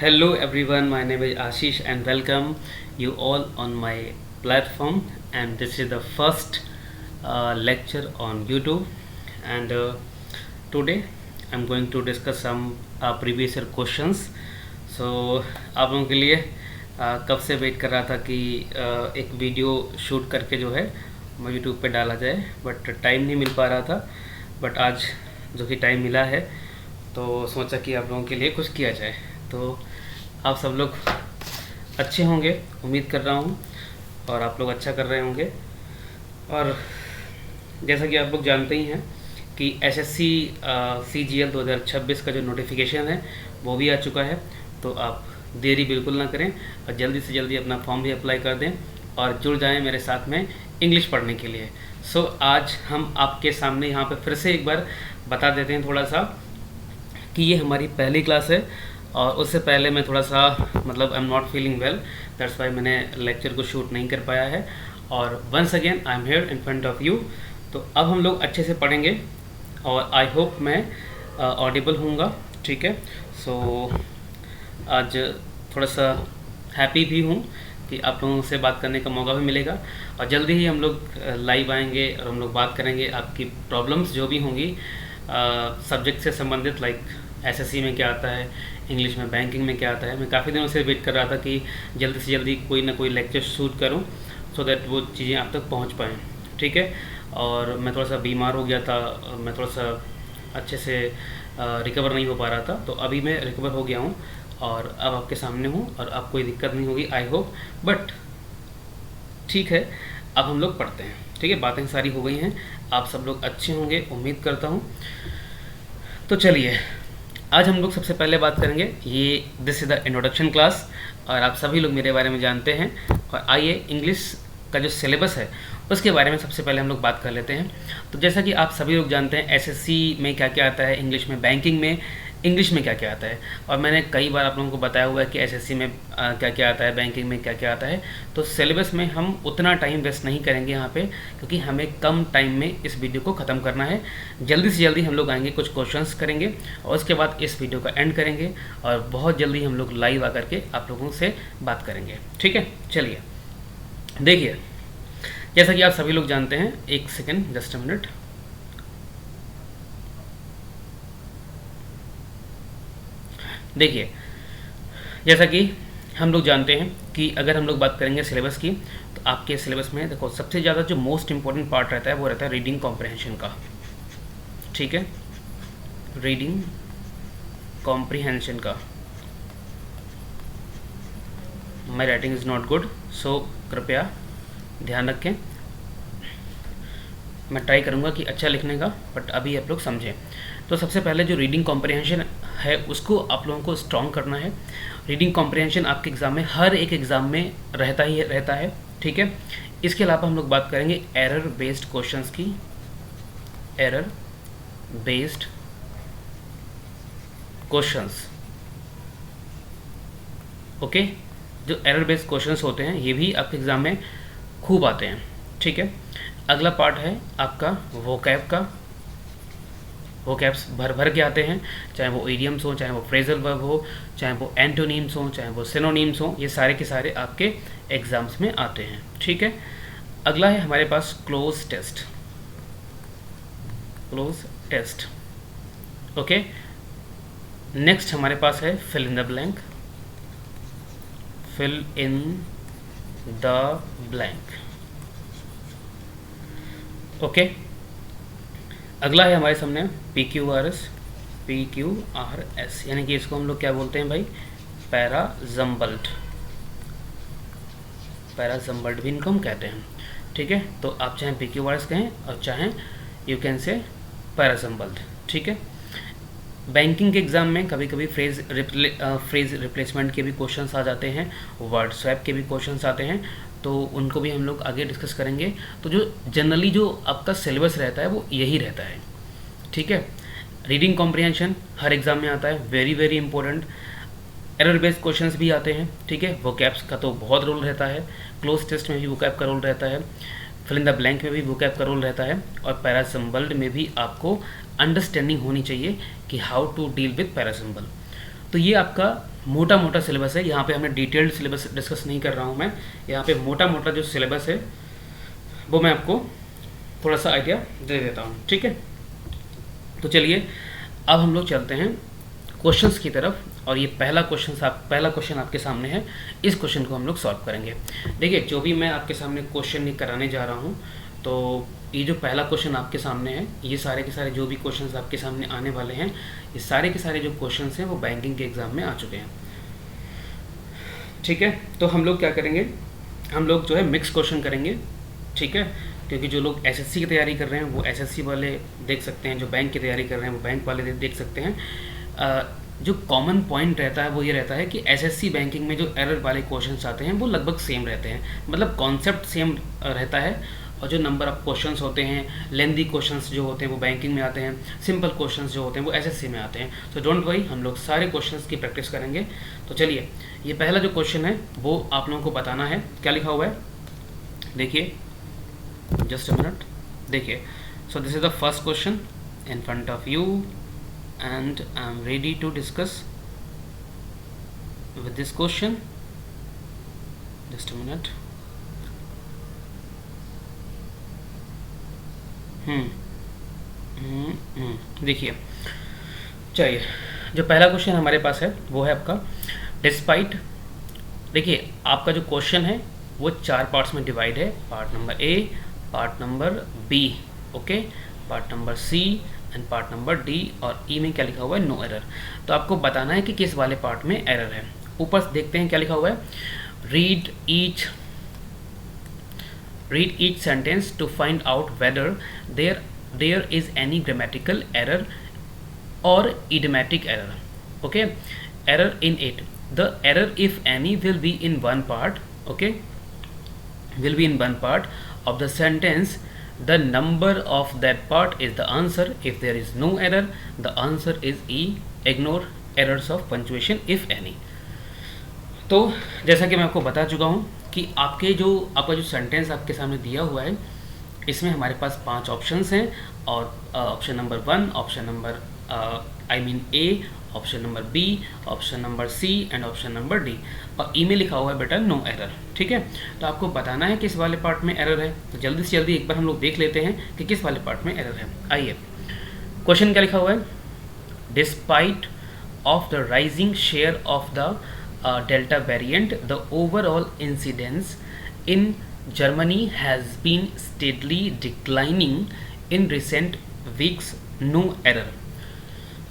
Hello everyone, my name is Ashish and welcome you all on my platform. And this is the first lecture on YouTube. And today I'm going to discuss some previous year questions. So आप लोगों के लिए कब से wait कर रहा था कि एक वीडियो शूट करके जो है वो यूट्यूब पे डाला जाए, बट टाइम नहीं मिल पा रहा था। बट आज जो कि टाइम मिला है तो सोचा कि आप लोगों के लिए कुछ किया जाए। तो आप सब लोग अच्छे होंगे, उम्मीद कर रहा हूँ, और आप लोग अच्छा कर रहे होंगे। और जैसा कि आप लोग जानते ही हैं कि एसएससी CGL 2026 का जो नोटिफिकेशन है वो भी आ चुका है। तो आप देरी बिल्कुल ना करें और जल्दी से जल्दी अपना फॉर्म भी अप्लाई कर दें और जुड़ जाएं मेरे साथ में इंग्लिश पढ़ने के लिए। सो आज हम आपके सामने यहाँ पे फिर से एक बार बता देते हैं थोड़ा सा कि ये हमारी पहली क्लास है। और उससे पहले मैं थोड़ा सा I am not feeling well, that's why मैंने लेक्चर को शूट नहीं कर पाया है। और once again I am here in front of you. तो अब हम लोग अच्छे से पढ़ेंगे और आई होप मैं ऑडिबल हूँगा, ठीक है। सो आज थोड़ा सा हैप्पी भी हूँ कि आप लोगों से बात करने का मौका भी मिलेगा और जल्दी ही हम लोग लाइव आएंगे और हम लोग बात करेंगे आपकी प्रॉब्लम्स जो भी होंगी सब्जेक्ट से संबंधित, लाइक एसएससी में क्या आता है, इंग्लिश में, बैंकिंग में क्या आता है। मैं काफ़ी दिनों से वेट कर रहा था कि जल्दी से जल्दी कोई ना कोई लेक्चर शूट करूं सो दैट वो चीज़ें आप तक पहुंच पाएँ, ठीक है। और मैं थोड़ा सा बीमार हो गया था, मैं थोड़ा सा अच्छे से रिकवर नहीं हो पा रहा था। तो अभी मैं रिकवर हो गया हूँ और अब आपके सामने हूँ और अब कोई दिक्कत नहीं होगी, आई होप। बट ठीक है, अब हम लोग पढ़ते हैं, ठीक है। बातें सारी हो गई हैं, आप सब लोग अच्छे होंगे, उम्मीद करता हूँ। तो चलिए, आज हम लोग सबसे पहले बात करेंगे, ये this is the introduction class और आप सभी लोग मेरे बारे में जानते हैं। और आइए इंग्लिश का जो सिलेबस है उसके बारे में सबसे पहले हम लोग बात कर लेते हैं। तो जैसा कि आप सभी लोग जानते हैं एसएससी में क्या क्या आता है, इंग्लिश में, बैंकिंग में इंग्लिश में क्या क्या आता है। और मैंने कई बार आप लोगों को बताया हुआ है कि एसएससी में क्या क्या आता है, बैंकिंग में क्या क्या आता है। तो सिलेबस में हम उतना टाइम वेस्ट नहीं करेंगे यहाँ पे, क्योंकि हमें कम टाइम में इस वीडियो को ख़त्म करना है। जल्दी से जल्दी हम लोग आएंगे, कुछ क्वेश्चंस करेंगे और उसके बाद इस वीडियो का एंड करेंगे और बहुत जल्दी हम लोग लाइव आकर के आप लोगों से बात करेंगे, ठीक है। चलिए देखिए, जैसा कि आप सभी लोग जानते हैं, एक सेकेंड, जस्ट अ मिनट। देखिए, जैसा कि हम लोग जानते हैं कि अगर हम लोग बात करेंगे सिलेबस की, तो आपके सिलेबस में देखो सबसे ज़्यादा जो मोस्ट इम्पॉर्टेंट पार्ट रहता है वो रहता है रीडिंग कॉम्प्रिहेंशन का, ठीक है। रीडिंग कॉम्प्रिहेंशन का, my writing is not good, so कृपया ध्यान रखें। मैं ट्राई करूँगा कि अच्छा लिखने का, बट अभी आप लोग समझें। तो सबसे पहले जो रीडिंग कॉम्प्रिहेंशन है उसको आप लोगों को स्ट्रॉन्ग करना है। रीडिंग कॉम्प्रिहेंशन आपके एग्ज़ाम में, हर एक एग्ज़ाम में रहता है, ठीक है। इसके अलावा हम लोग बात करेंगे एरर बेस्ड क्वेश्चंस की, एरर बेस्ड क्वेश्चंस, ओके। जो एरर बेस्ड क्वेश्चंस होते हैं ये भी आपके एग्ज़ाम में खूब आते हैं, ठीक है। अगला पार्ट है आपका वोकैब का। वोकैब्स भर भर के आते हैं, चाहे वो इडियम्स हो, चाहे वो फ्रेजल वर्ब हो, चाहे वो एंटोनीम्स हो, चाहे वो सिनोनीम्स हो, ये सारे के सारे आपके एग्जाम्स में आते हैं, ठीक है। अगला है हमारे पास cloze test, cloze test, okay. Next हमारे पास है fill in the blank, fill in the blank, okay. अगला है हमारे सामने PQRS, PQRS यानी कि इसको हम लोग क्या बोलते हैं भाई, पैराजम्बल्ट, पैराजम्बल्ट भी इनको हम कहते हैं, ठीक है। तो आप चाहें PQRS कहें और चाहें यू कैन से पैराजम्बल्ट, ठीक है। बैंकिंग के एग्ज़ाम में कभी कभी फ्रेज रिप्लेसमेंट के भी क्वेश्चंस आ जाते हैं, वर्ड स्वैप के भी क्वेश्चंस आते हैं, तो उनको भी हम लोग आगे डिस्कस करेंगे। तो जो जनरली जो आपका सिलेबस रहता है वो यही रहता है, ठीक है। रीडिंग कॉम्प्रिहेंशन हर एग्ज़ाम में आता है, very very important. Error based questions भी आते हैं, ठीक है। वोकैब्स का तो बहुत रोल रहता है, क्लोज टेस्ट में भी वोकैब का रोल रहता है, फिल इन द ब्लैंक में भी वोकैब का रोल रहता है, और पैरासिम्बल में भी आपको अंडरस्टैंडिंग होनी चाहिए कि हाउ टू डील विद पैरासिम्बल। तो ये आपका मोटा मोटा सिलेबस है, यहाँ पे हमने डिटेल्ड सिलेबस डिस्कस नहीं कर रहा हूँ मैं, यहाँ पे मोटा मोटा जो सिलेबस है वो मैं आपको थोड़ा सा आइडिया दे देता हूँ, ठीक है। तो चलिए अब हम लोग चलते हैं क्वेश्चंस की तरफ, और ये पहला क्वेश्चन आपके सामने है। इस क्वेश्चन को हम लोग सॉल्व करेंगे। देखिए, जो भी मैं आपके सामने क्वेश्चन ये कराने जा रहा हूँ, तो ये जो पहला क्वेश्चन आपके सामने है, ये सारे के सारे जो भी क्वेश्चंस आपके सामने आने वाले हैं, ये सारे के सारे जो क्वेश्चंस हैं वो बैंकिंग के एग्ज़ाम में आ चुके हैं, ठीक है। तो हम लोग क्या करेंगे, हम लोग जो है मिक्स क्वेश्चन करेंगे, ठीक है, क्योंकि जो लोग एसएससी की तैयारी कर रहे हैं वो एसएससी वाले देख सकते हैं, जो बैंक की तैयारी कर रहे हैं वो बैंक वाले देख सकते हैं। जो कॉमन पॉइंट रहता है वो ये रहता है कि एसएससी बैंकिंग में जो एरर वाले क्वेश्चंस आते हैं वो लगभग सेम रहते हैं, मतलब कॉन्सेप्ट सेम रहता है, और जो नंबर ऑफ क्वेश्चंस होते हैं, लेंदी क्वेश्चंस जो होते हैं वो बैंकिंग में आते हैं, सिंपल क्वेश्चंस जो होते हैं वो एसएससी में आते हैं। तो डोंट वरी, हम लोग सारे क्वेश्चंस की प्रैक्टिस करेंगे। तो चलिए, ये पहला जो क्वेश्चन है वो आप लोगों को बताना है, क्या लिखा हुआ है देखिए, जस्ट अ मिनट, देखिए। So this is the first question in front of you and I'm ready to discuss with this question. Just a minute. देखिए, चलिए, जो पहला क्वेश्चन हमारे पास है वो है आपका डिस्पाइट। देखिए, आपका जो क्वेश्चन है वो 4 पार्ट्स में डिवाइड है, part number A, part number B, okay, part number C and part number D, और ई में क्या लिखा हुआ है, नो एरर। तो आपको बताना है कि किस वाले पार्ट में एरर है। ऊपर से देखते हैं क्या लिखा हुआ है, read each sentence to find out whether there is any grammatical error और idiomatic error, okay, error in it. The error, if any, will be in one part, okay, will be in one part of the sentence. The number of that part is the answer. If there is no error, the answer is E. Ignore errors of punctuation if any. तो जैसा कि मैं आपको बता चुका हूँ कि आपका जो सेंटेंस आपके सामने दिया हुआ है, इसमें हमारे पास 5 ऑप्शंस हैं, और option number 1, option number A, option number B, option number C and option number D, और ई में लिखा हुआ है बेटा नो एरर, ठीक है। तो आपको बताना है किस वाले पार्ट में एरर है। तो जल्दी से जल्दी एक बार हम लोग देख लेते हैं कि किस वाले पार्ट में एरर है। आइए, क्वेश्चन क्या लिखा हुआ है, despite of the rising share of the Delta variant, the overall incidence in Germany has been steadily declining in recent weeks, no error।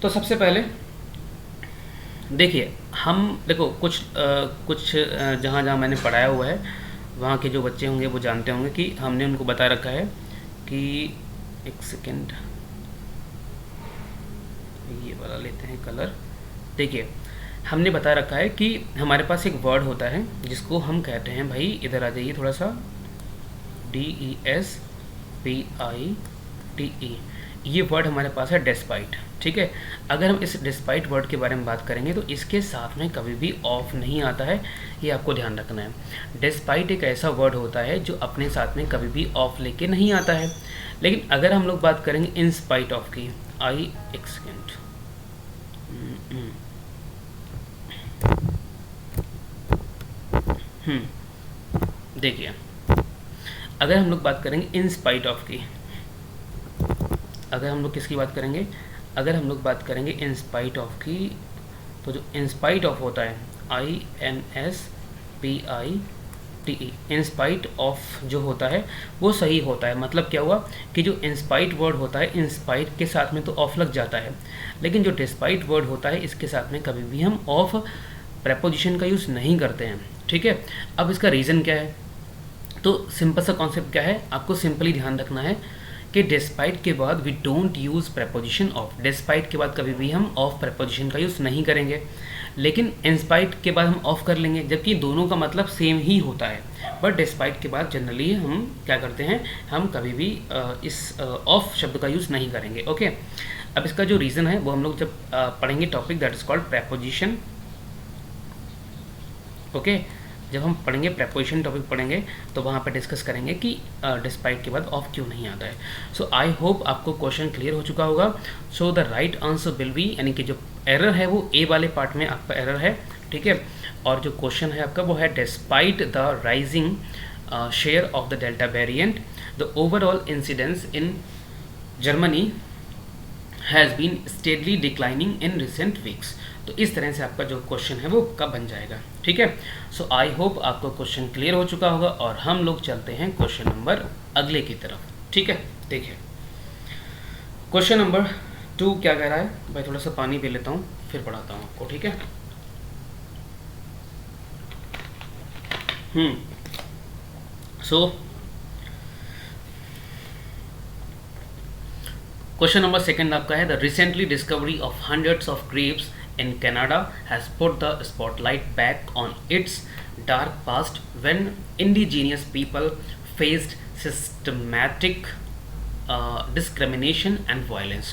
तो सबसे पहले देखिए, देखो कुछ जहाँ जहाँ मैंने पढ़ाया हुआ है वहाँ के जो बच्चे होंगे वो जानते होंगे कि हमने उनको बता रखा है कि, एक सेकेंड, ये वाला लेते हैं कलर। देखिए, हमने बता रखा है कि हमारे पास एक वर्ड होता है जिसको हम कहते हैं, भाई इधर आ जाइए थोड़ा सा, DESPITE, ये वर्ड हमारे पास है डिस्पाइट, ठीक है। अगर हम इस डिस्पाइट वर्ड के बारे में बात करेंगे तो इसके साथ में कभी भी ऑफ नहीं आता है, ये आपको ध्यान रखना है। डिस्पाइट एक ऐसा वर्ड होता है जो अपने साथ में कभी भी ऑफ लेके नहीं आता है। लेकिन अगर हम लोग बात करेंगे इन स्पाइट ऑफ की, एक सेकेंड, देखिए, अगर हम लोग बात करेंगे इन स्पाइट ऑफ की, अगर हम लोग किसकी बात करेंगे, अगर हम लोग बात करेंगे इन स्पाइट ऑफ की, तो जो इन स्पाइट ऑफ होता है INSPITE, इन स्पाइट ऑफ जो होता है वो सही होता है। मतलब क्या हुआ कि जो इन स्पाइट वर्ड होता है, इन स्पाइट के साथ में तो ऑफ लग जाता है, लेकिन जो डिस्पाइट वर्ड होता है इसके साथ में कभी भी हम ऑफ प्रेपोजिशन का यूज़ नहीं करते हैं, ठीक है। अब इसका रीज़न क्या है, तो सिंपल सा कॉन्सेप्ट क्या है, आपको सिंपली ध्यान रखना है कि डिस्पाइट के बाद we don't use preposition of. Despite के बाद कभी भी हम ऑफ प्रेपोजिशन का यूज़ नहीं करेंगे, लेकिन इंस्पाइट के बाद हम ऑफ कर लेंगे, जबकि दोनों का मतलब सेम ही होता है। बट डिस्पाइट के बाद जनरली हम क्या करते हैं, हम कभी भी इस ऑफ शब्द का यूज़ नहीं करेंगे, ओके। अब इसका जो रीज़न है वो हम लोग जब पढ़ेंगे topic that is called preposition, okay. जब हम पढ़ेंगे प्रेपोजिशन टॉपिक पढ़ेंगे तो वहाँ पर डिस्कस करेंगे कि डिस्पाइट के बाद ऑफ क्यों नहीं आता है। सो आई होप आपको क्वेश्चन क्लियर हो चुका होगा। So the right answer will be, यानी कि जो एरर है वो ए वाले पार्ट में आपका एरर है, ठीक है। और जो क्वेश्चन है आपका वो है despite the rising share of the Delta variant the overall incidence in Germany has been steadily declining in recent weeks. तो इस तरह से आपका जो क्वेश्चन है वो कब बन जाएगा, ठीक है। सो आई होप आपको क्वेश्चन क्लियर हो चुका होगा और हम लोग चलते हैं क्वेश्चन नंबर अगले की तरफ, ठीक है। देखिए क्वेश्चन नंबर 2 क्या कह रहा है भाई, थोड़ा सा पानी पी लेता हूँ फिर पढ़ाता हूँ आपको, ठीक है। सो क्वेश्चन नंबर 2 आपका है the recently discovery of hundreds of Graves in Canada has put the spotlight back on its dark past when indigenous people faced systematic discrimination and violence.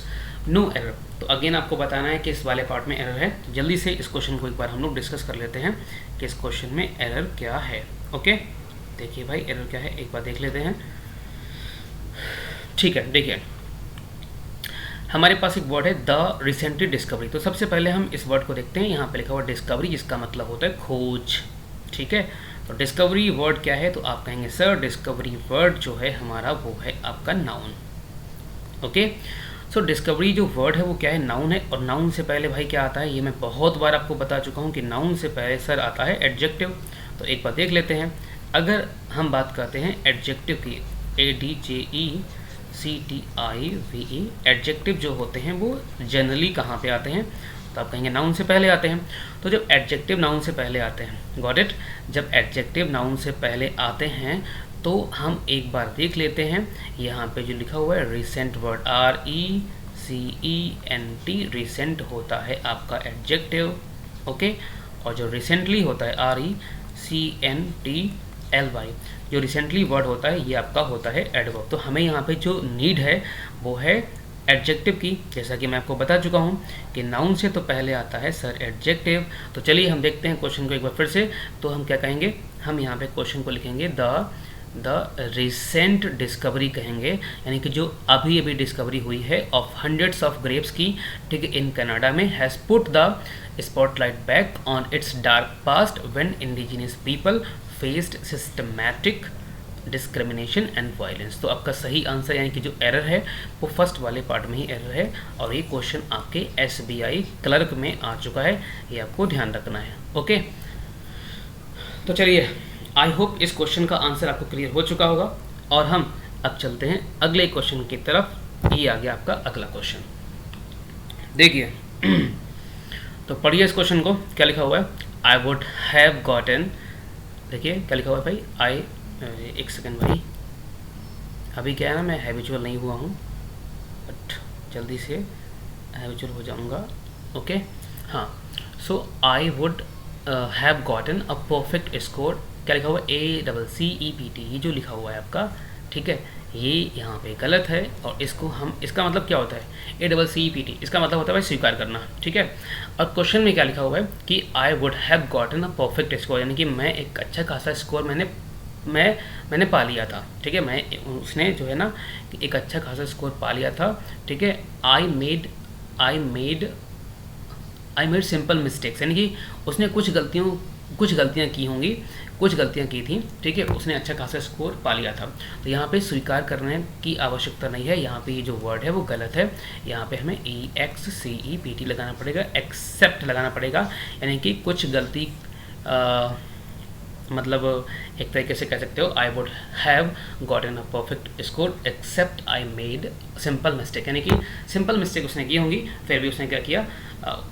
No error. तो again आपको बताना है कि इस वाले part में एरर है, तो जल्दी से इस क्वेश्चन को एक बार हम लोग डिस्कस कर लेते हैं कि इस क्वेश्चन में एरर क्या है। ओके देखिए भाई एरर क्या है एक बार देख लेते हैं, ठीक है। देखिए हमारे पास एक वर्ड है द रिसेंटली डिस्कवरी, तो सबसे पहले हम इस वर्ड को देखते हैं। यहाँ पे लिखा हुआ डिस्कवरी जिसका मतलब होता है खोज, ठीक है। तो डिस्कवरी वर्ड क्या है, तो आप कहेंगे सर डिस्कवरी वर्ड जो है हमारा वो है आपका नाउन। ओके सो डिस्कवरी जो वर्ड है वो क्या है, नाउन है। और नाउन से पहले भाई क्या आता है, ये मैं बहुत बार आपको बता चुका हूँ कि नाउन से पहले सर आता है एडजेक्टिव। तो एक बार देख लेते हैं, अगर हम बात करते हैं एडजेक्टिव की, ADJECTIVE, एडजेक्टिव जो होते हैं वो जनरली कहाँ पे आते हैं, तो आप कहेंगे नाउन से पहले आते हैं। तो जब एडजेक्टिव नाउन से पहले आते हैं, गॉट इट, जब एडजेक्टिव नाउन से पहले आते हैं तो हम एक बार देख लेते हैं यहाँ पे जो लिखा हुआ है रिसेंट वर्ड, RECENT, रिसेंट होता है आपका एडजेक्टिव, ओके। और जो रिसेंटली होता है RECENTLY, जो रिसेंटली वर्ड होता है ये आपका होता है एडवर्ब। तो हमें यहाँ पे जो नीड है वो है एडजेक्टिव की, जैसा कि मैं आपको बता चुका हूँ कि नाउन से तो पहले आता है सर एडजेक्टिव। तो चलिए हम देखते हैं क्वेश्चन को एक बार फिर से। तो हम क्या कहेंगे, हम यहाँ पे क्वेश्चन को लिखेंगे द रिसेंट डिस्कवरी कहेंगे, यानी कि जो अभी अभी डिस्कवरी हुई है ऑफ हंड्रेड्स ऑफ ग्रेव्स की, ठीक है, इन कनाडा में, has put the spotlight back on it's dark past when indigenous people faced systematic discrimination and violence. तो आपका सही आंसर यानी कि जो एरर है वो फर्स्ट वाले पार्ट में ही एरर है, और ये क्वेश्चन आपके SBI क्लर्क में आ चुका है, ये आपको ध्यान रखना है, ओके। तो चलिए आई होप इस क्वेश्चन का आंसर आपको क्लियर हो चुका होगा, और हम अब चलते हैं अगले क्वेश्चन की तरफ। ये आ गया आपका अगला क्वेश्चन, देखिए तो पढ़िए इस क्वेश्चन को, क्या लिखा हुआ है, आई वुड हैव गॉटन, देखिए क्या लिखा हुआ है भाई, एक सेकंड भाई, अभी क्या है ना मैं हैबिचुअल नहीं हुआ हूँ, बट जल्दी से हैबिचुअल हो जाऊँगा, ओके। हाँ so I would have gotten a perfect score, क्या लिखा हुआ है, ACCEPT, ये जो लिखा हुआ है आपका, ठीक है, ये यहाँ पे गलत है। और इसको हम, इसका मतलब क्या होता है, ACCEPT, इसका मतलब होता है भाई स्वीकार करना, ठीक है। और क्वेश्चन में क्या लिखा हुआ है कि आई would have gotten a perfect score, यानी कि मैं एक अच्छा खासा स्कोर मैंने पा लिया था, ठीक है, उसने जो है ना एक अच्छा खासा स्कोर पा लिया था, ठीक है। आई मेड सिंपल मिस्टेक्स, यानी कि उसने कुछ गलतियाँ की होंगी, कुछ गलतियाँ की थी, ठीक है, उसने अच्छा खासा स्कोर पा लिया था। तो यहाँ पे स्वीकार करने की आवश्यकता नहीं है, यहाँ पे ये जो वर्ड है वो गलत है, यहाँ पे हमें EXCEPT लगाना पड़ेगा, एक्सेप्ट लगाना पड़ेगा, यानी कि कुछ गलती मतलब एक तरीके से कह सकते हो I would have gotten a perfect score except I made simple mistake, यानी कि सिंपल मिस्टेक उसने की होंगी, फिर भी उसने क्या किया,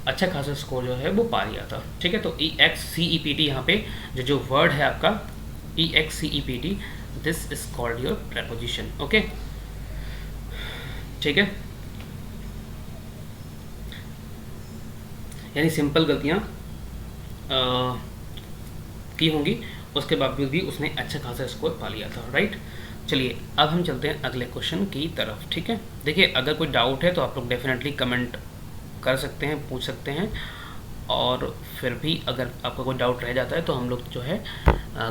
अच्छा खासा स्कोर जो है वो पा लिया था, ठीक है। तो EXCEPT यहाँ पे जो वर्ड है आपका EXCEPT, this is called your preposition, okay, ठीक है। यानी सिंपल गलतियाँ की होंगी, उसके बावजूद भी उसने अच्छा खासा स्कोर पा लिया था, राइट। चलिए अब हम चलते हैं अगले क्वेश्चन की तरफ, ठीक है। देखिए अगर कोई डाउट है तो आप लोग डेफिनेटली कमेंट कर सकते हैं, पूछ सकते हैं, और फिर भी अगर आपका कोई डाउट रह जाता है तो हम लोग जो है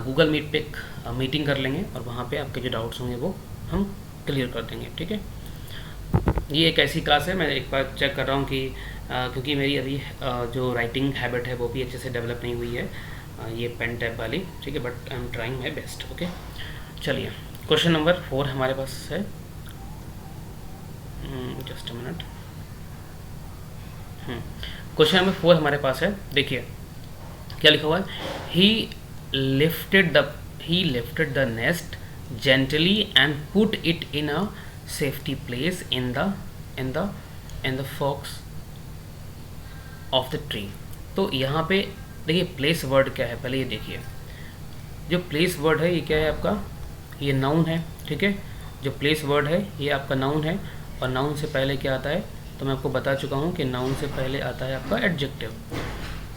गूगल मीट पे मीटिंग कर लेंगे, और वहाँ पे आपके जो डाउट्स होंगे वो हम क्लियर कर देंगे, ठीक है। ये एक ऐसी क्लास है, मैं एक बार चेक कर रहा हूँ कि क्योंकि मेरी अभी जो राइटिंग हैबिट है वो भी अच्छे से डेवलप नहीं हुई है, ये पेन टैब वाली, ठीक है, but I am trying my best. Okay, चलिए क्वेश्चन नंबर 4 हमारे पास है। Just a minute. Question number 4 हमारे पास है, देखिए क्या लिखा हुआ है। He lifted the nest gently and put it in a safety place in the forks of the tree. तो यहाँ पे देखिए प्लेस वर्ड क्या है, पहले ये देखिए। जो प्लेस वर्ड है ये क्या है आपका, ये नाउन है, ठीक है। जो प्लेस वर्ड है ये आपका नाउन है, और नाउन से पहले क्या आता है, तो मैं आपको बता चुका हूँ कि नाउन से पहले आता है आपका एडजेक्टिव।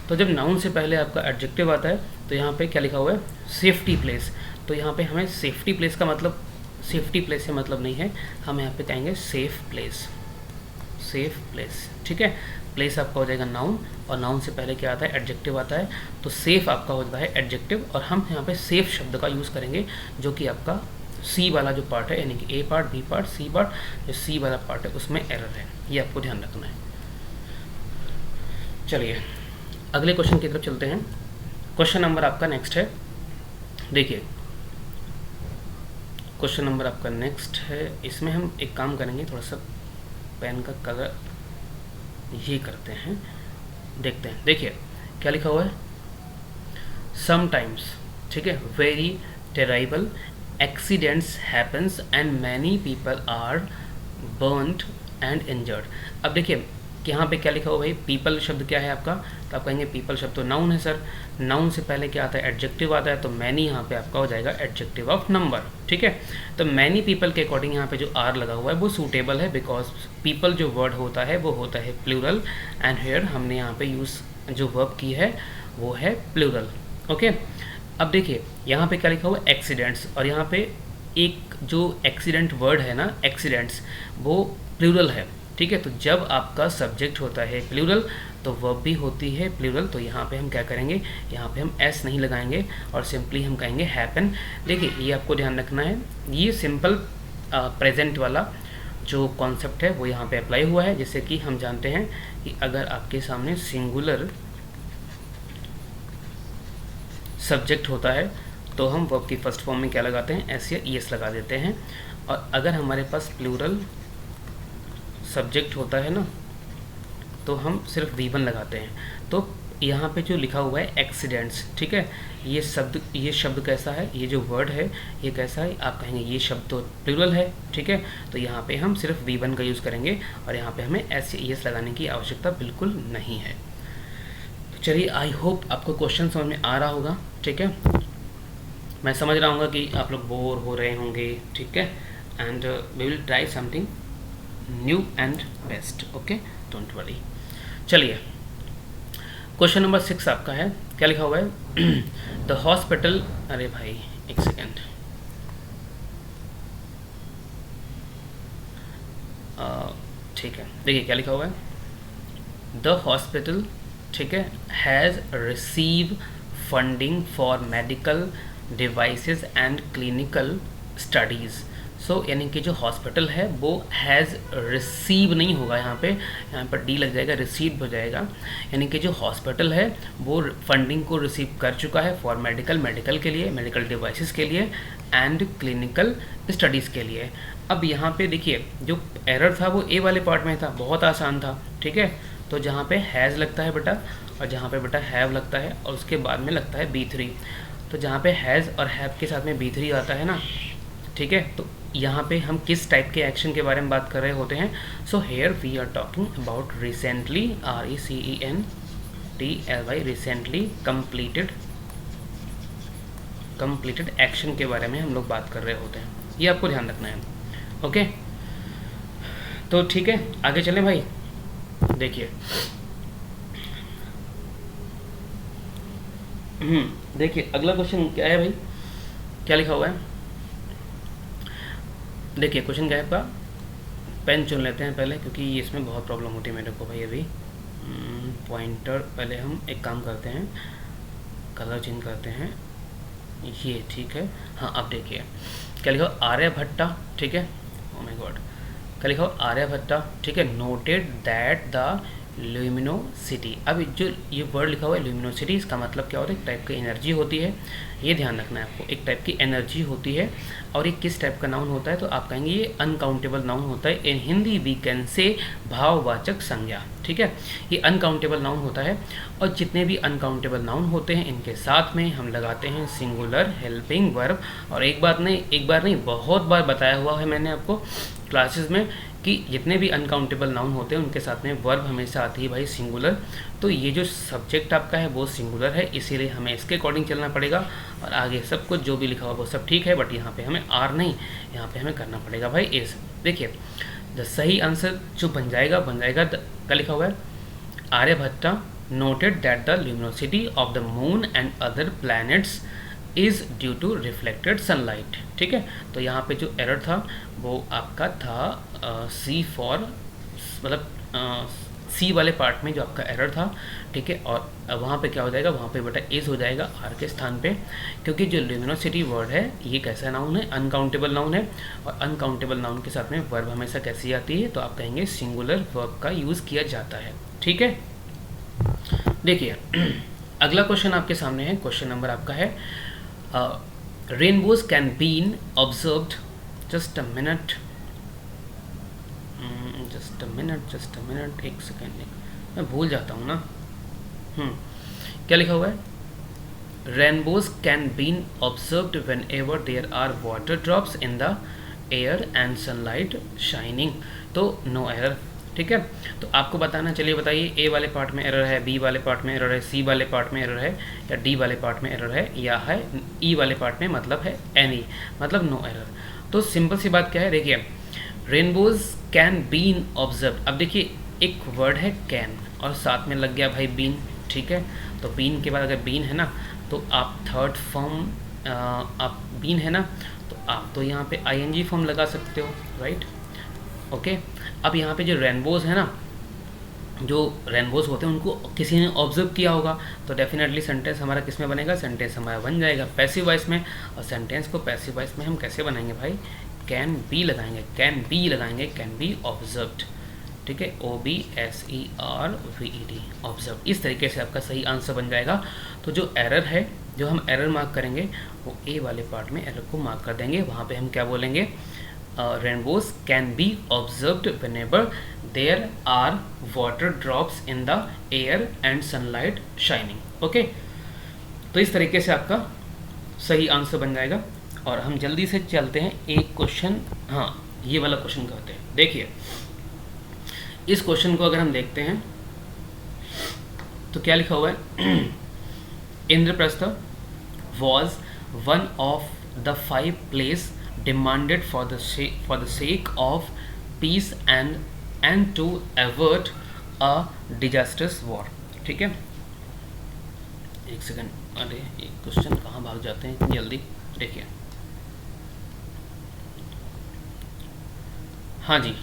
तो जब नाउन से पहले आपका एडजेक्टिव आता है तो यहाँ पे क्या लिखा हुआ है, सेफ्टी प्लेस। तो यहाँ पे हमें सेफ्टी प्लेस का मतलब, सेफ्टी प्लेस से मतलब नहीं है, हम यहाँ पे कहेंगे सेफ प्लेस, सेफ प्लेस, ठीक है। प्लेस आपका हो जाएगा नाउन, और नाउन से पहले क्या आता है, एडजेक्टिव आता है। तो सेफ आपका होता है एडजेक्टिव, और हम यहाँ पे सेफ शब्द का यूज़ करेंगे, जो कि आपका सी वाला जो पार्ट है, यानी कि A part, B part, C part, जो सी वाला पार्ट है उसमें एरर है, ये आपको ध्यान रखना है। चलिए अगले क्वेश्चन की तरफ चलते हैं। क्वेश्चन नंबर आपका नेक्स्ट है, देखिए क्वेश्चन नंबर आपका नेक्स्ट है। इसमें हम एक काम करेंगे, थोड़ा सा पेन का कलर ये करते हैं, देखते हैं। देखिए क्या लिखा हुआ है, समटाइम्स, ठीक है, very terrible accidents happens and many people are burned and injured. अब देखिए कि यहाँ पे क्या लिखा हुआ भाई, पीपल शब्द क्या है आपका, तो आप कहेंगे पीपल शब्द तो नाउन है सर, नाउन से पहले क्या आता है, एडजेक्टिव आता है, तो मैनी यहाँ पे आपका हो जाएगा एडजेक्टिव ऑफ नंबर, ठीक है। तो मैनी पीपल के अकॉर्डिंग यहाँ पे जो आर लगा हुआ है वो सूटेबल है, बिकॉज पीपल जो वर्ड होता है वो होता है प्लूरल, एंड हेयर हमने यहाँ पे यूज़ जो वर्ब की है वो है प्लूरल। ओके, अब देखिए यहाँ पे क्या लिखा हुआ है, एक्सीडेंट्स, और यहाँ पे एक जो एक्सीडेंट वर्ड है ना, एक्सीडेंट्स, वो प्लूरल है, ठीक है। तो जब आपका सब्जेक्ट होता है प्लूरल तो वर्ब भी होती है प्लूरल, तो यहाँ पे हम क्या करेंगे, यहाँ पे हम एस नहीं लगाएंगे और सिंपली हम कहेंगे हैपन। देखिए ये आपको ध्यान रखना है, ये सिंपल प्रेजेंट वाला जो कॉन्सेप्ट है वो यहाँ पे अप्लाई हुआ है। जैसे कि हम जानते हैं कि अगर आपके सामने सिंगुलर सब्जेक्ट होता है तो हम वर्ब की फर्स्ट फॉर्म में क्या लगाते हैं, एस या ईएस लगा देते हैं, और अगर हमारे पास प्लूरल सब्जेक्ट होता है ना तो हम सिर्फ V1 लगाते हैं। तो यहाँ पे जो लिखा हुआ है एक्सीडेंट्स, ठीक है, ये शब्द कैसा है, ये जो वर्ड है ये कैसा है, आप कहेंगे ये शब्द तो प्लूरल है, ठीक है। तो यहाँ पे हम सिर्फ V1 का यूज़ करेंगे, और यहाँ पे हमें एस या ईएस लगाने की आवश्यकता बिल्कुल नहीं है। तो चलिए आई होप आपको क्वेश्चन समझ में आ रहा होगा, ठीक है। मैं समझ रहा हूँ कि आप लोग बोर हो रहे होंगे, ठीक है, and we will try something new and best, okay, don't worry. चलिए क्वेश्चन नंबर 6 आपका है, क्या लिखा हुआ है, द हॉस्पिटल, अरे भाई एक सेकेंड, ठीक है, देखिए क्या लिखा हुआ है, द हॉस्पिटल, ठीक है, has receive funding for medical devices and clinical studies. So यानी कि जो हॉस्पिटल है वो हैज़ रिसीव नहीं होगा, यहाँ पर डी लग जाएगा, रिसीव हो जाएगा। यानी कि जो हॉस्पिटल है वो फंडिंग को रिसीव कर चुका है फॉर मेडिकल के लिए, मेडिकल डिवाइसेस के लिए, एंड क्लिनिकल स्टडीज़ के लिए। अब यहाँ पे देखिए जो एरर था वो ए वाले पार्ट में था, बहुत आसान था, ठीक है। तो जहाँ पे हैज़ लगता है बेटा, और जहाँ पे बेटा हैव लगता है, और उसके बाद में लगता है B3। तो जहाँ पे हैज़ और हैव के साथ में B3 आता है ना, ठीक है, तो यहाँ पे हम किस टाइप के एक्शन के बारे में बात कर रहे होते हैं। So here we are talking about recently, RECENTLY, recently completed action के बारे में हम लोग बात कर रहे होते हैं, ये आपको ध्यान रखना है, ओके। तो ठीक है आगे चलें भाई, देखिए देखिए अगला क्वेश्चन क्या है भाई, क्या लिखा हुआ है, देखिए क्वेश्चन क्या है आपका, पेन चुन लेते हैं पहले क्योंकि इसमें बहुत प्रॉब्लम होती है मेरे को भाई। अभी पॉइंटर, पहले हम एक काम करते हैं, कलर चेंज करते हैं, ये ठीक है। हाँ अब देखिए क्या लिखा, आर्यभट्टा, ठीक है, ओ माय गॉड, क्या लिखा हुआ, आर्यभट्टा, ठीक है, नोटेड दैट द ल्यूमिनोसिटी। अब जो ये वर्ड लिखा हुआ है ल्यूमिनोसिटी, इसका मतलब क्या होता है, एक टाइप की एनर्जी होती है, ये ध्यान रखना है आपको, एक टाइप की एनर्जी होती है। और ये किस टाइप का नाउन होता है, तो आप कहेंगे ये अनकाउंटेबल नाउन होता है। इन हिंदी वी कैन से भाववाचक संज्ञा, ठीक है, ये अनकाउंटेबल नाउन होता है। और जितने भी अनकाउंटेबल नाउन होते हैं इनके साथ में हम लगाते हैं सिंगुलर हेल्पिंग वर्ब। और एक बार नहीं बहुत बार बताया हुआ है मैंने आपको क्लासेस में कि जितने भी अनकाउंटेबल नाउन होते हैं उनके साथ में वर्ब हमेशा आती है भाई सिंगुलर। तो ये जो सब्जेक्ट आपका है वो सिंगुलर है, इसीलिए हमें इसके अकॉर्डिंग चलना पड़ेगा। और आगे सब कुछ जो भी लिखा हुआ वो सब ठीक है, बट यहाँ पे हमें आर नहीं, यहाँ पे हमें करना पड़ेगा भाई एस। देखिए द सही आंसर जो बन जाएगा क्या लिखा हुआ है, Aryabhatta noted that the luminosity of the moon and other planets is due to reflected sunlight, ठीक है। तो यहाँ पे जो एरर था वो आपका था सी फॉर, मतलब सी वाले पार्ट में जो आपका एरर था, ठीक है। और वहाँ पे क्या हो जाएगा, वहाँ पे बेटा इज़ हो जाएगा आर के स्थान पे, क्योंकि जो ल्यूमिनोसिटी वर्ड है ये कैसा नाउन है, अनकाउंटेबल नाउन है। और अनकाउंटेबल नाउन के साथ में वर्ब हमेशा कैसी आती है, तो आप कहेंगे सिंगुलर वर्ब का यूज़ किया जाता है, ठीक है। देखिए अगला क्वेश्चन आपके सामने है, क्वेश्चन नंबर आपका है rainbows can been observed, just a minute, एक सेकेंड, मैं भूल जाता हूँ ना। क्या लिखा हुआ है, rainbows can been observed whenever there are water drops in the air and sunlight shining. तो नो एरर, ठीक है। तो आपको बताना, चलिए बताइए, ए वाले पार्ट में एरर है, बी वाले पार्ट में एरर है, सी वाले पार्ट में एरर है, या डी वाले पार्ट में एरर है, या है ई वाले पार्ट में, मतलब है एनी, मतलब नो एरर। तो सिंपल सी बात क्या है, देखिए रेनबोज कैन बीन ऑब्जर्व। अब देखिए एक वर्ड है कैन और साथ में लग गया भाई बीन, ठीक है। तो बीन के बाद अगर बीन है ना तो आप थर्ड फॉर्म, आप बीन है ना तो आप तो यहाँ पे आईएनजी फॉर्म लगा सकते हो, राइट, ओके। अब यहाँ पे जो रेनबोज है ना, जो रेनबोज होते हैं उनको किसी ने ऑब्जर्व किया होगा, तो डेफिनेटली सेंटेंस हमारा किस में बनेगा, सेंटेंस हमारा बन जाएगा पैसिव वॉइस में। और सेंटेंस को पैसिव वॉइस में हम कैसे बनाएंगे भाई, कैन बी लगाएंगे, कैन बी ऑब्जर्व्ड, ठीक है, OBSERVED, ऑब्जर्व। इस तरीके से आपका सही आंसर बन जाएगा। तो जो एरर है, जो हम एरर मार्क करेंगे वो ए वाले पार्ट में एरर को मार्क कर देंगे। वहाँ पे हम क्या बोलेंगे, rainbows can be observed whenever there are water drops in the air and sunlight shining, okay. तो इस तरीके से आपका सही आंसर बन जाएगा। और हम जल्दी से चलते हैं एक क्वेश्चन, हाँ ये वाला क्वेश्चन करते हैं। देखिए इस क्वेश्चन को अगर हम देखते हैं तो क्या लिखा हुआ है, Indraprastha was one of the 5 place demanded for the sake of peace and to avert a disastrous war, ठीक है। एक सेकंड, अरे ये क्वेश्चन कहाँ भाग जाते हैं इतनी जल्दी, देखिए हाँ जी।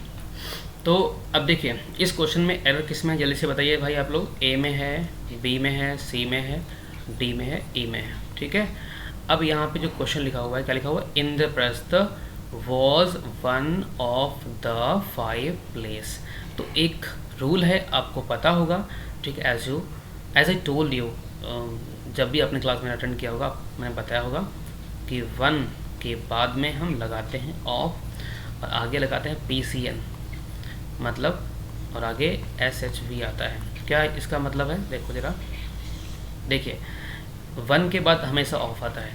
तो अब देखिए इस क्वेश्चन में एरर किस में है, जल्दी से बताइए भाई आप लोग। ए में है, बी में है, सी में है, डी में है, ई में है, ठीक है। अब यहाँ पे जो क्वेश्चन लिखा हुआ है, क्या लिखा हुआ है, Indraprastha was one of the 5 place. तो एक रूल है, आपको पता होगा, ठीक है, एज आई टोल्ड यू, जब भी आपने क्लास में अटेंड किया होगा मैंने बताया होगा कि वन के बाद में हम लगाते हैं ऑफ और आगे लगाते हैं PCN, मतलब, और आगे SHV आता है। क्या इसका मतलब है, देखो जरा, देखिए वन के बाद हमेशा ऑफ आता है,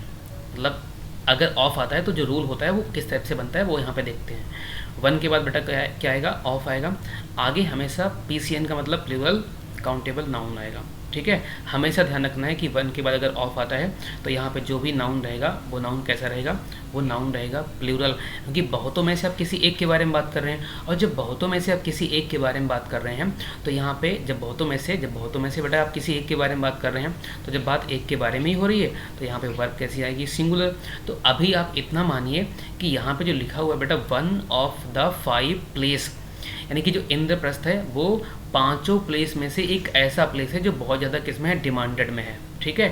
मतलब अगर ऑफ आता है तो जो रूल होता है वो किस टाइप से बनता है वो यहाँ पे देखते हैं। वन के बाद बेटा क्या आएगा, ऑफ आएगा, आगे हमेशा PCN का मतलब प्लूरल काउंटेबल नाउन आएगा, ठीक है। हमेशा ध्यान रखना है कि वन के बाद अगर ऑफ आता है तो यहाँ पे जो भी नाउन रहेगा वो नाउन कैसा रहेगा, वो नाउन रहेगा प्लूरल, क्योंकि बहुतों में से आप किसी एक के बारे में बात कर रहे हैं। और जब बहुतों में से आप किसी एक के बारे में बात कर रहे हैं तो यहाँ पे जब बहुतों में से बेटा आप किसी एक के बारे में बात कर रहे हैं, तो जब बात एक के बारे में ही हो रही है तो यहाँ पे वर्ब कैसी आएगी, सिंगुलर। तो अभी आप इतना मानिए कि यहाँ पे जो लिखा हुआ है बेटा वन ऑफ द 5 प्लेस, यानी कि जो इंद्रप्रस्थ है वो 5 प्लेस में से एक ऐसा प्लेस है जो बहुत ज़्यादा किस में है, डिमांडेड में है, ठीक है।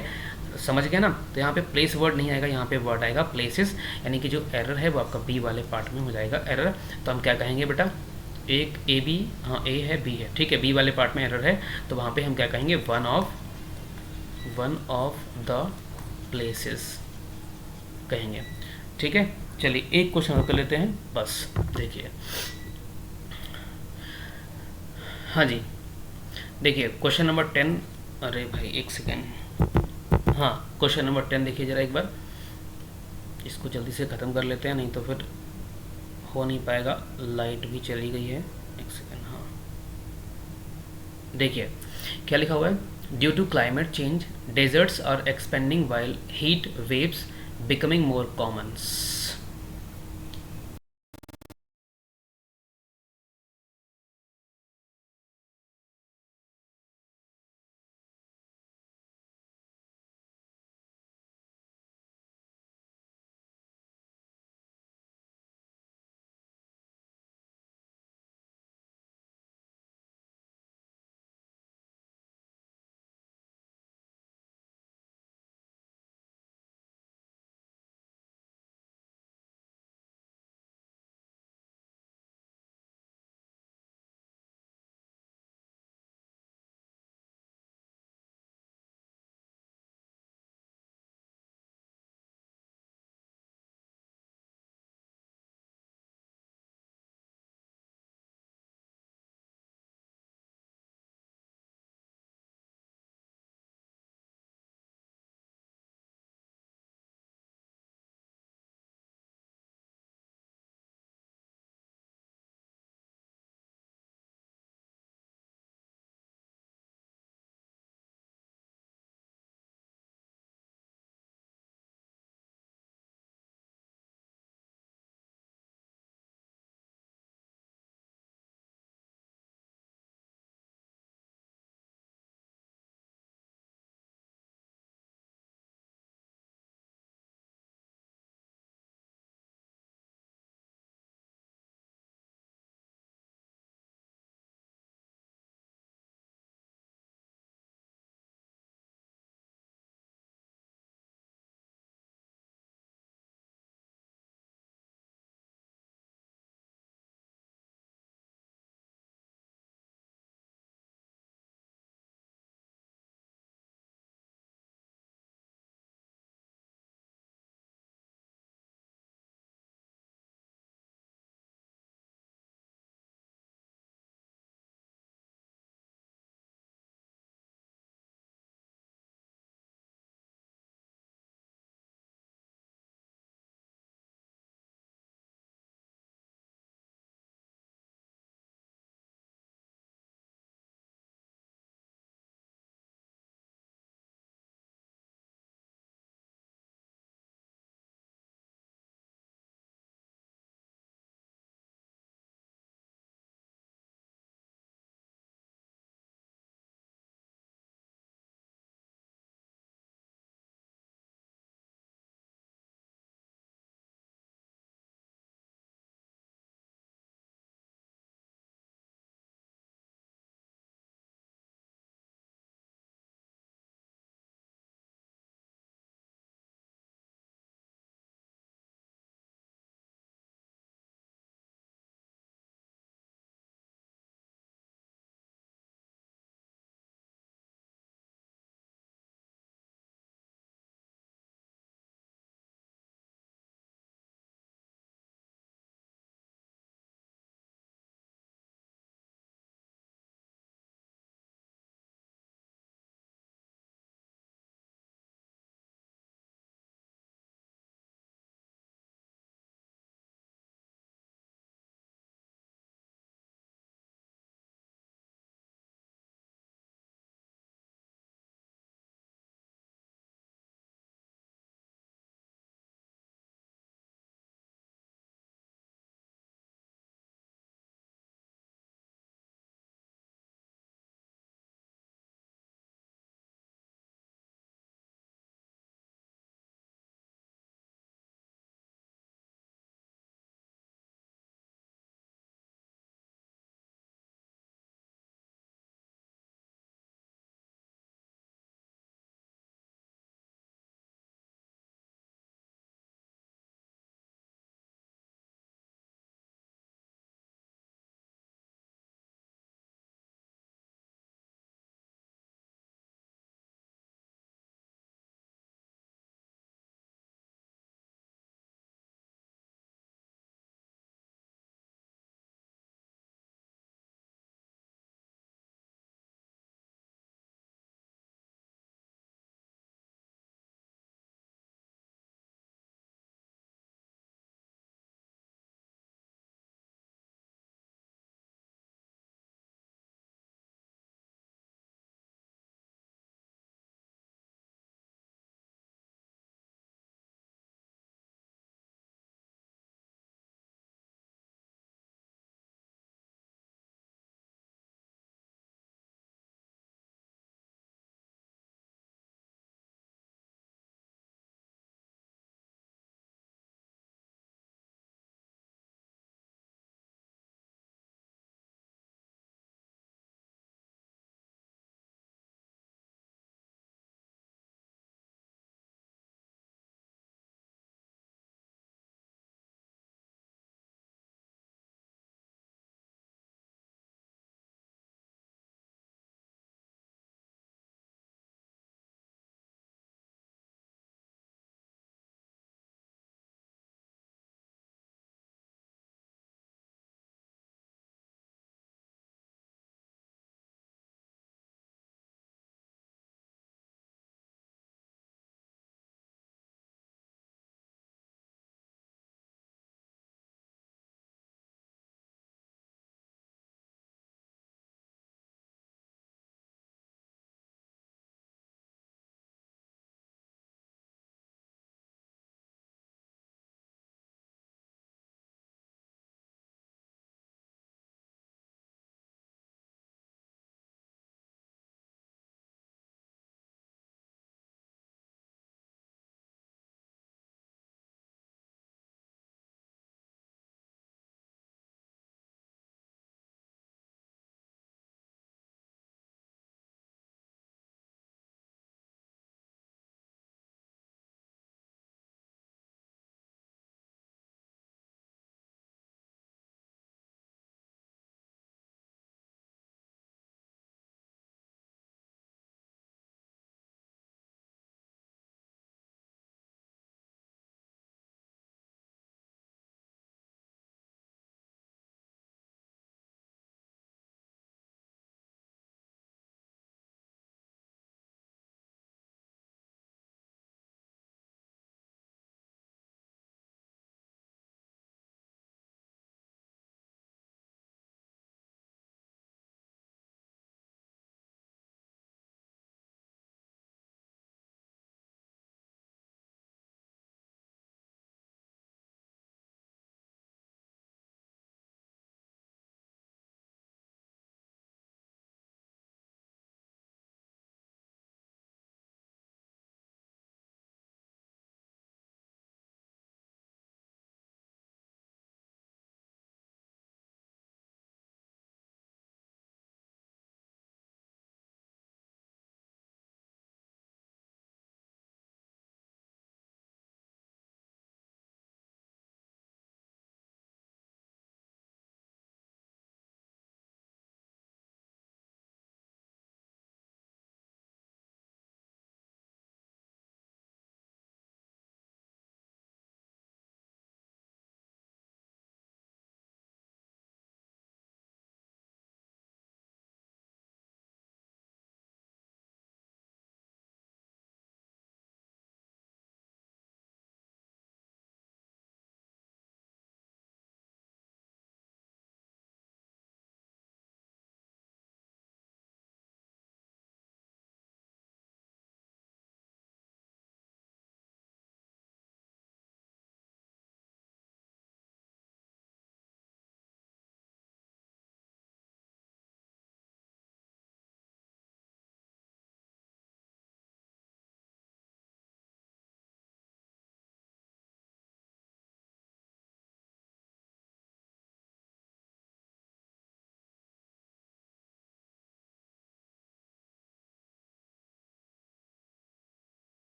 समझ गया ना। तो यहाँ पे प्लेस वर्ड नहीं आएगा, यहाँ पे वर्ड आएगा प्लेसेस, यानी कि जो एरर है वो आपका बी वाले पार्ट में हो जाएगा एरर। तो हम क्या कहेंगे बेटा, एक ए बी, हाँ ए है बी है, ठीक है, बी वाले पार्ट में एरर है, तो वहाँ पे हम क्या कहेंगे, वन ऑफ द प्लेसेस कहेंगे। ठीक है, चलिए एक क्वेश्चन और कर लेते हैं बस। देखिए, हाँ जी, देखिए क्वेश्चन नंबर 10, अरे भाई एक सेकेंड, हाँ क्वेश्चन नंबर 10 देखिए ज़रा एक बार, इसको जल्दी से ख़त्म कर लेते हैं, नहीं तो फिर हो नहीं पाएगा। लाइट भी चली गई है, एक सेकेंड। हाँ देखिए क्या लिखा हुआ है, due to climate change deserts are expanding while heat waves becoming more common.